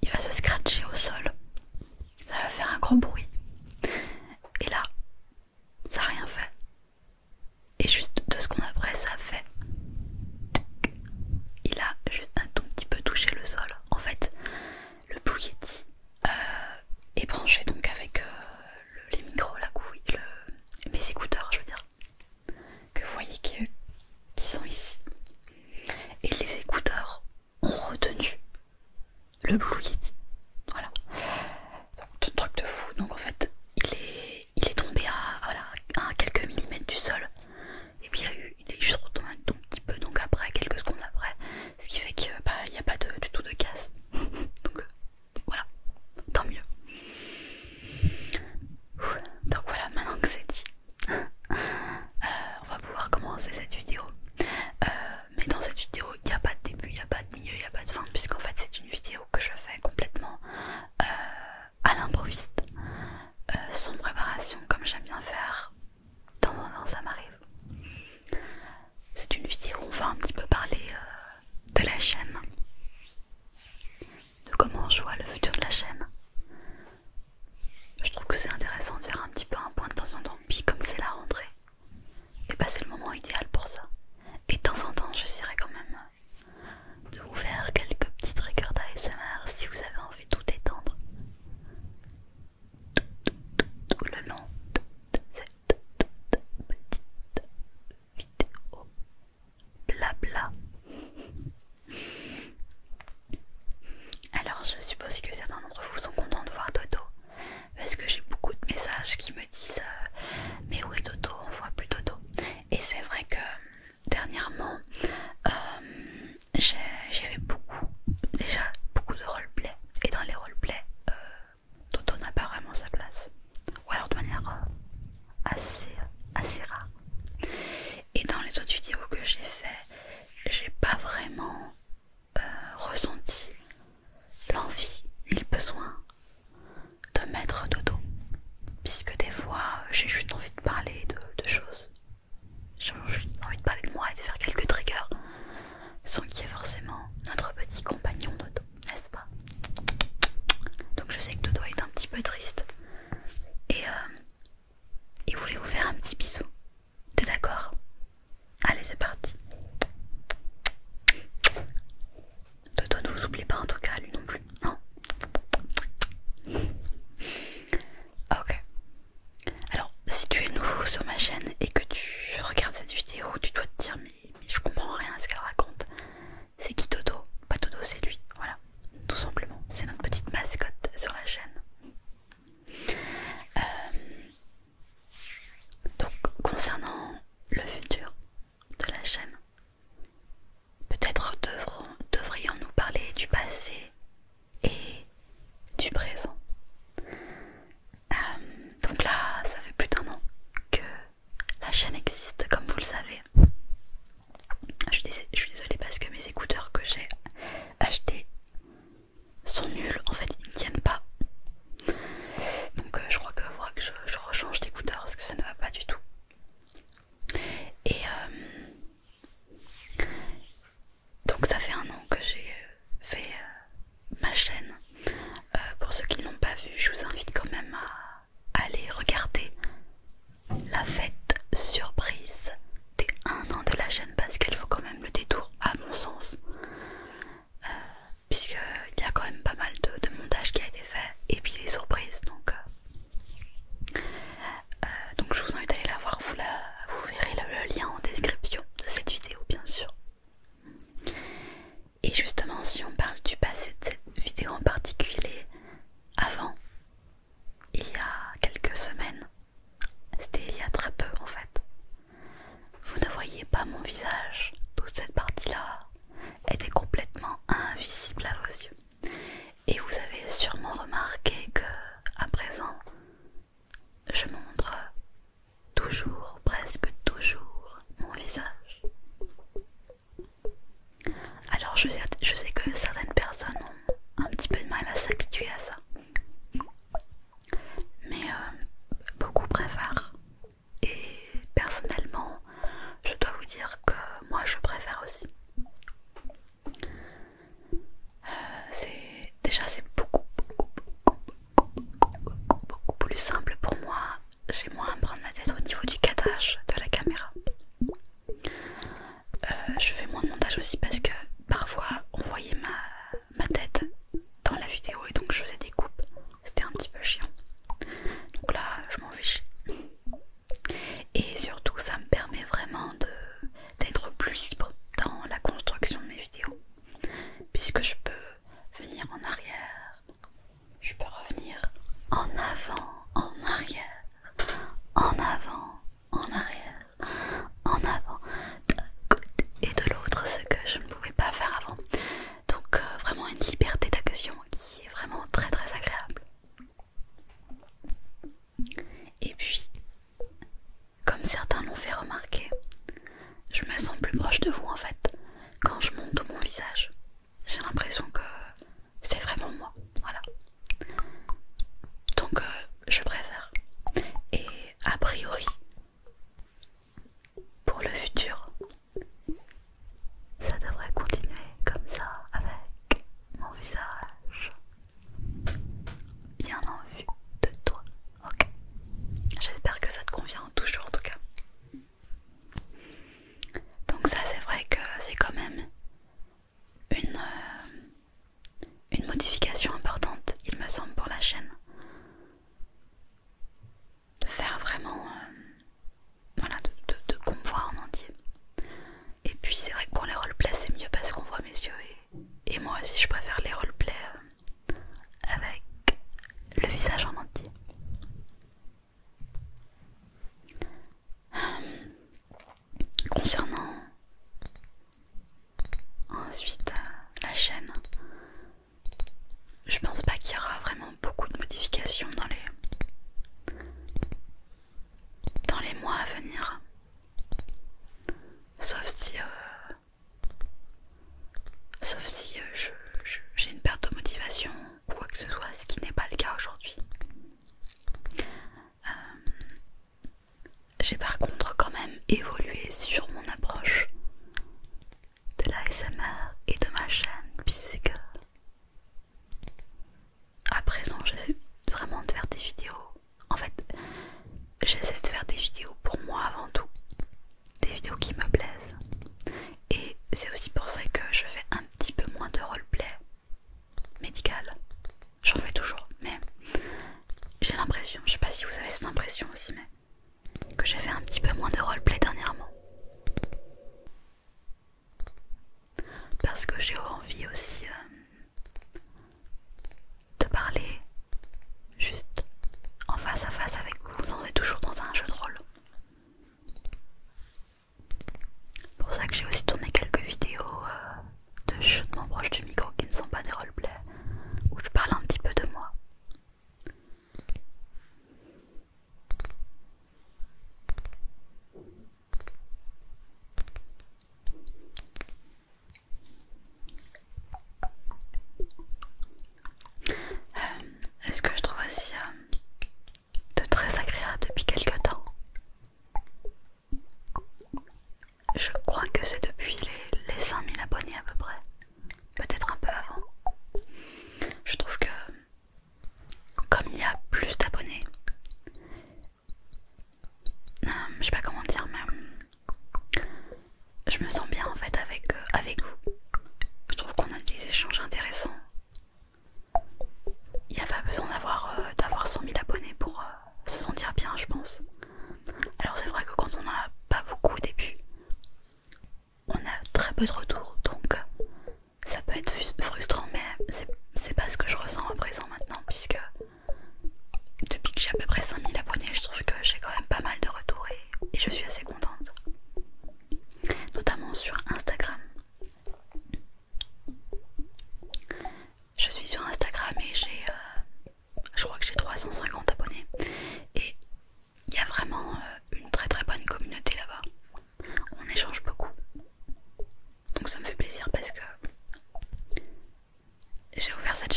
il va se scratcher au sol. Ça va faire un gros bruit. Et là, ça n'a rien fait. Et juste 2 secondes après, ça a fait. Il a juste un tout petit peu touché le sol. En fait, le Blue Yeti est branché donc avec les micros, la couille, mes écouteurs, je veux dire, que vous voyez qui sont ici. Et les écouteurs ont retenu le Blue Yeti. Voilà. Donc, truc de fou. Donc en fait, il est tombé à quelques millimètres du sol. Et puis il est juste retombé un tout petit peu. Donc après, quelques secondes après, ce qui fait qu'il n'y a pas du tout de casse. Donc voilà, tant mieux. Donc voilà, maintenant que c'est dit, on va pouvoir commencer cette vidéo. Mais dans cette vidéo, il n'y a pas de début, il n'y a pas de milieu, il n'y a pas de fin, puisqu'en fait c'est une vidéo que je fais complètement à l'improviste, sans préparation, comme j'aime bien faire. De temps en temps, ça m'arrive. C'est une vidéo où on va un petit peu parler de la chaîne, de comment je vois le futur de la chaîne. Je trouve que c'est intéressant de faire un petit peu un point de temps en temps, puis comme c'est la rentrée, et bah c'est le moment idéal pour ça. Et de temps en temps, j'essaierai quand même de vous faire quelques petits triggers d'ASMR si vous avez envie de tout détendre tout le long de cette petite vidéo blabla. Alors je suppose que certains d'entre vous sont contents de voir Dodo, parce que j'ai beaucoup de messages qui me disent mais où est Dodo, on voit plus Dodo. Et c'est vrai que dernièrement j'ai fait déjà beaucoup de roleplay, et dans les roleplays Dodo n'a pas vraiment sa place, ou alors de manière assez rare. Et dans les autres vidéos que j'ai fait, j'ai pas vraiment ressenti l'envie ni le besoin de mettre Dodo, puisque des fois j'ai juste envie de parler de choses, j'ai juste envie de parler de moi et de faire quelques triggers sans qu'il y ait forcément notre petit compagnon Dodo, n'est-ce pas? Donc je sais que Dodo est un petit peu triste et il voulait vous faire un petit bisou. T'es d'accord? Allez, c'est parti. Dodo ne vous oublie pas en tout cas, lui non plus, non?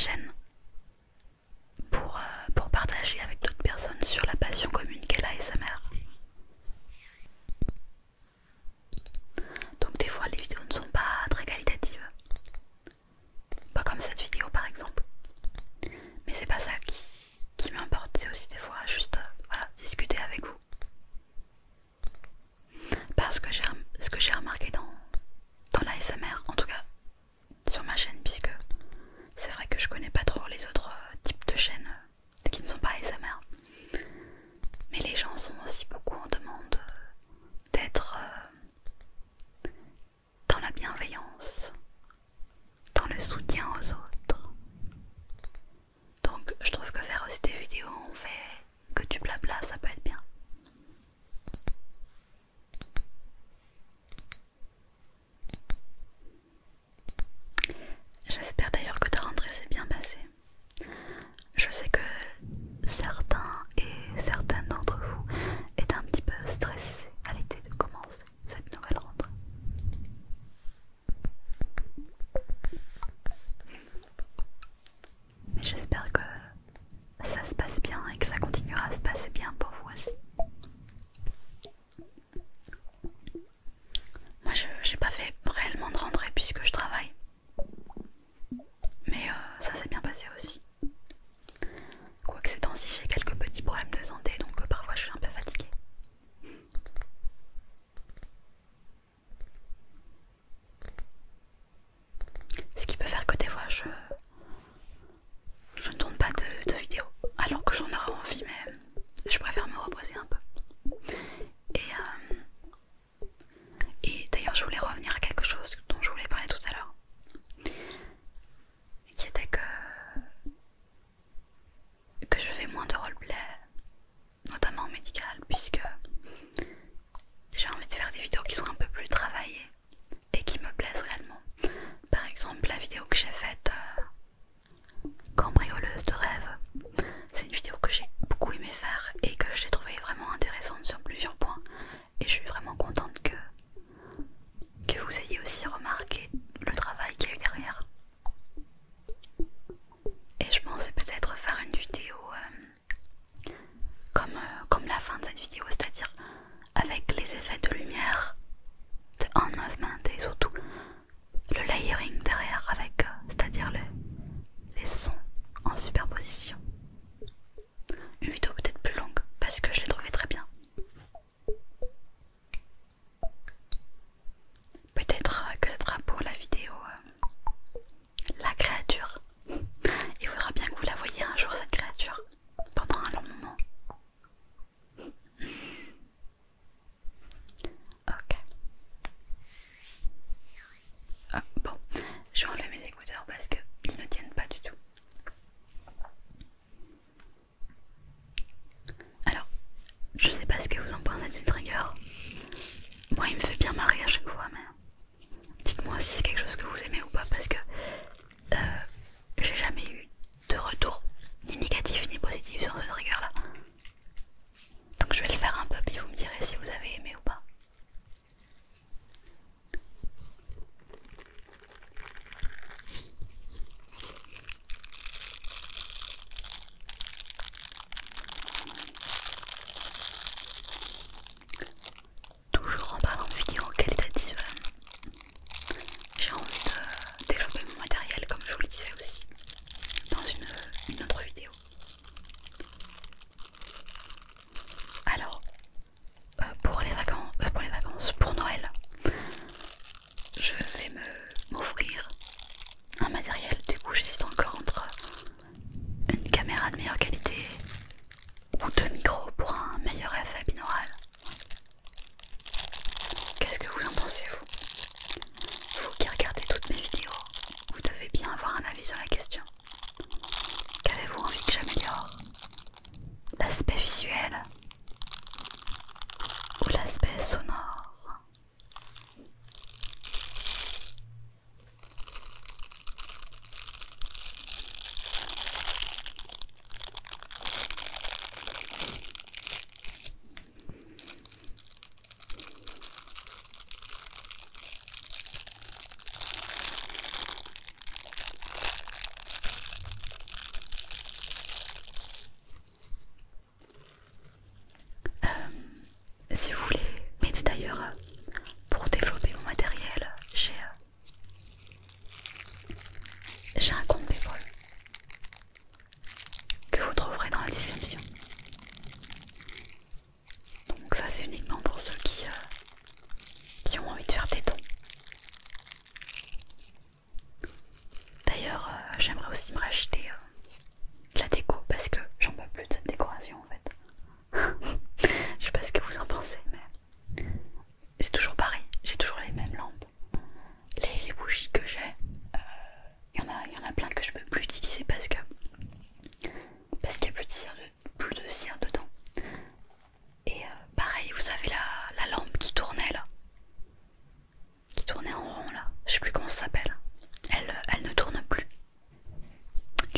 chaîne pour partager avec d'autres personnes sur la passion commune qu'est l'ASMR. Donc des fois les vidéos ne sont pas très qualitatives, pas comme cette vidéo par exemple, mais c'est pas ça qui m'importe, c'est aussi des fois juste voilà, discuter avec vous. Parce que ce que j'ai remarqué dans l'ASMR, en tout cas sur ma chaîne, puisque c'est vrai que je connais pas trop les autres types de chaînes qui ne sont pas ASMR, mais les gens sont aussi beaucoup en demande d'être dans la bienveillance, dans le soutien aux autres. Donc je trouve que faire aussi des vidéos où on fait que du blabla, ça peut être bien. J'espère d'ailleurs que ta rentrée s'est bien passée. Je sais que certains et certaines d'entre vous étaient un petit peu stressés à l'idée de commencer cette nouvelle rentrée. Mais j'espère que ça se passe bien et que ça continuera à se passer bien pour vous aussi. Moi j'ai pas fait réellement de rentrée puisque je travaille. Mais ça s'est bien passé aussi. Quoique ces temps-ci j'ai quelques petits problèmes de santé, donc parfois je suis un peu fatiguée. Ce qui peut faire que des fois je ne tourne pas de vidéos alors que j'en aurais envie, mais je préfère me reposer un peu. Et d'ailleurs je voulais revenir à quelque chose dont je voulais parler tout à l'heure, qui était que je fais moins de roleplay, notamment médical, puisque j'ai envie de faire des vidéos qui sont un peu plus travaillées et qui me plaisent réellement. Par exemple la vidéo que j'ai faite cambrioleuse de rêve, c'est une vidéo que j'ai beaucoup aimé faire et que j'ai trouvée vraiment intéressante sur plusieurs points, et je suis vraiment contente que vous ayez aussi remarqué le travail qu'il y a eu derrière. Et je pensais peut-être faire une vidéo comme la fin de cette vidéo, c'est-à-dire avec les effets de lumière, de hand movement et surtout le layering derrière avec, c'est-à-dire les sons en superposition. Une vidéo peut-être plus longue parce que je l'ai trouvée très bien. Peut-être que ce sera pour la vidéo la créature. Il faudra bien que vous la voyiez un jour, cette créature, pendant un long moment. Ok. Ah, bon, je vais enlever mes écouteurs parce qu'ils ne tiennent pas du tout. Alors, je sais pas ce que vous en pensez de ce trigger. Moi, il me fait bien marrer à chaque fois, mais dites-moi si c'est quelque chose que vous aimez ou pas, parce que j'ai jamais eu de retour ni négatif ni positif sur ce trigger là. Donc je vais le faire un peu puis vous me direz si vous avez aimé ou pas. Toujours en parlant de vidéos qualitatives,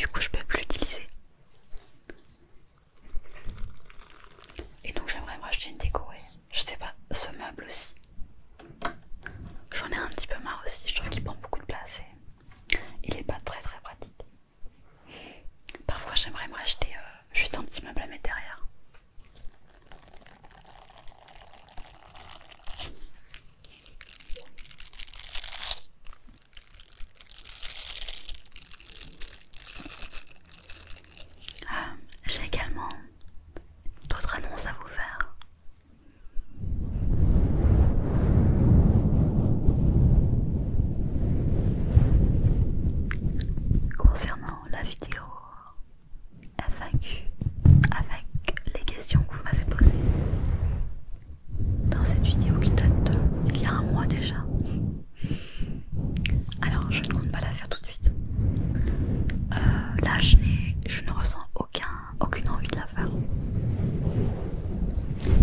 du coup je peux plus l'utiliser. Et donc j'aimerais me racheter une déco, et je sais pas, ce meuble aussi. J'en ai un petit peu marre aussi, je trouve qu'il prend beaucoup de place et il est pas très très pratique. Parfois j'aimerais me racheter juste un petit meuble à mettre derrière. J'ai également d'autres annonces à vous faire. Concernant la vidéo FAQ avec les questions que vous m'avez posées dans cette vidéo qui date d'il y a un mois déjà. Alors je ne compte pas la faire tout de suite. Là je ne ressens aucune envie de la faire.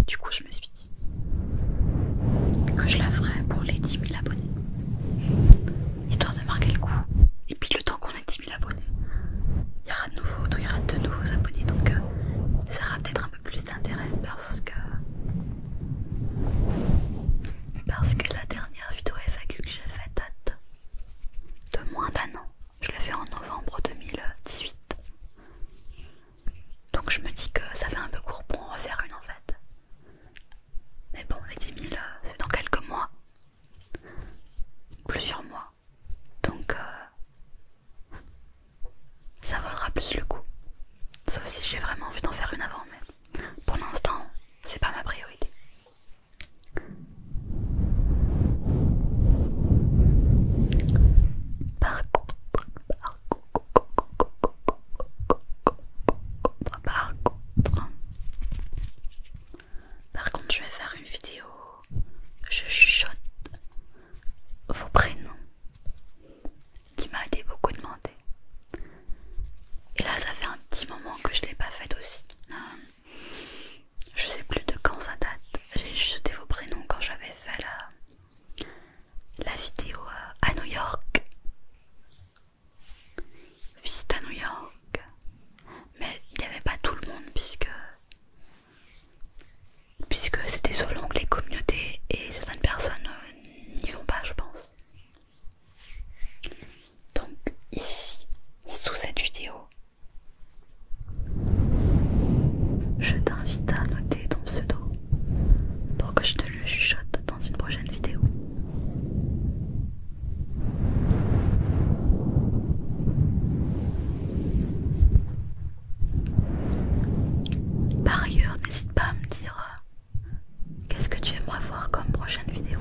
Du coup je me suis dit que je la ferais pour les 10 000 abonnés, histoire de marquer le coup. Et puis le temps qu'on ait 10 000 abonnés, il y aura de nouveaux abonnés, donc ça aura peut-être un peu plus d'intérêt parce que la dernière vidéo FAQ que j'ai faite date de moins d'un an. Je l'ai fait en novembre 2018. Donc je me dis que ça fait un peu court pour en refaire une en fait. Mais bon, les 10 000 c'est dans quelques mois. Plusieurs mois. Donc ça vaudra plus le coup. Sauf si j'ai vraiment envie d'en faire une avant, mais pour l'instant c'est pas ma priorité. Par contre, je vais faire une vidéo, je chuchote vos prénoms, qui m'a été beaucoup demandé. Et là, ça fait un petit moment que je l'ai pas faite aussi. Je sais plus de quand ça date. J'ai chuchoté vos prénoms quand j'avais fait la vidéo à New York. Visite à New York. Mais il n'y avait pas tout le monde puisque c'était sur l'onglet communauté et certaines personnes n'y vont pas, je pense. Donc ici, sous cette vidéo, je t'invite à noter ton pseudo pour que je te le chuchote dans une prochaine vidéo. Par ailleurs, n'hésite pas à me dire qu'est-ce que tu aimerais voir comme prochaine vidéo.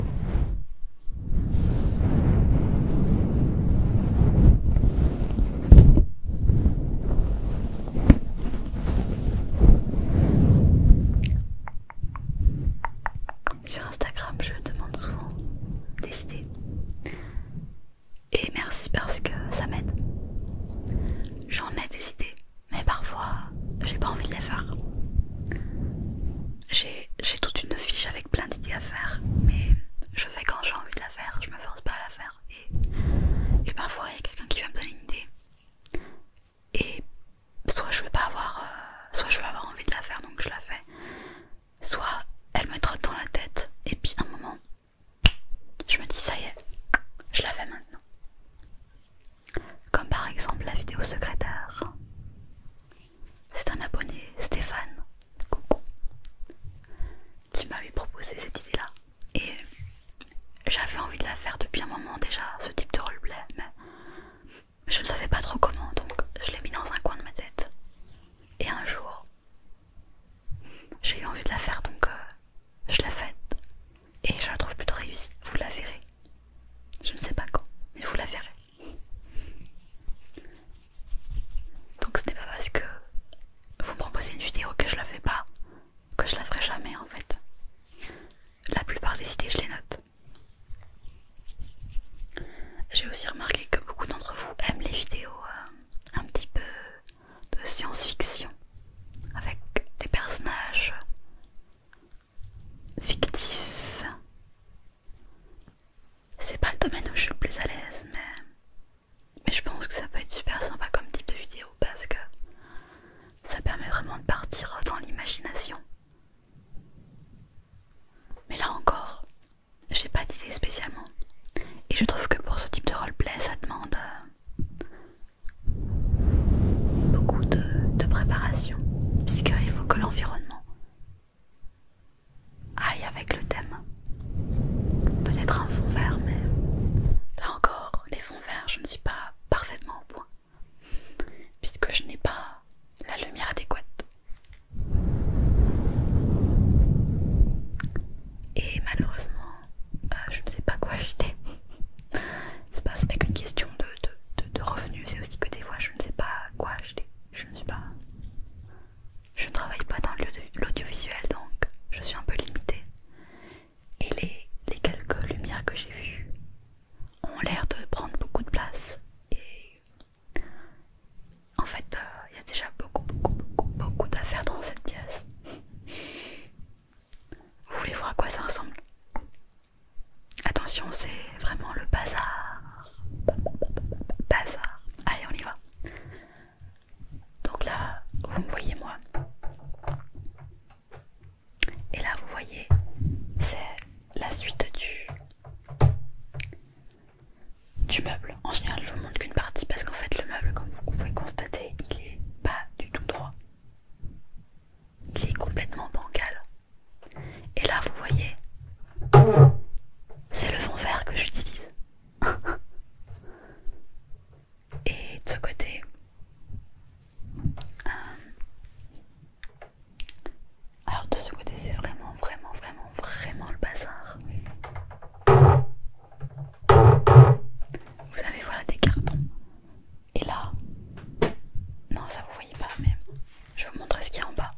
vous me voyez moi. Et là vous voyez, c'est la suite du meuble. En général je vous montre qu'une partie parce qu'en fait le meuble, comme vous pouvez constater, il est pas du tout droit. Il est complètement bancal. Et là vous voyez, c'est le fond vert que j'utilise. Et de ce côté, alors de ce côté c'est vraiment le bazar. Vous avez voilà des cartons. Et là, non ça vous voyez pas mais je vais vous montrer ce qu'il y a en bas.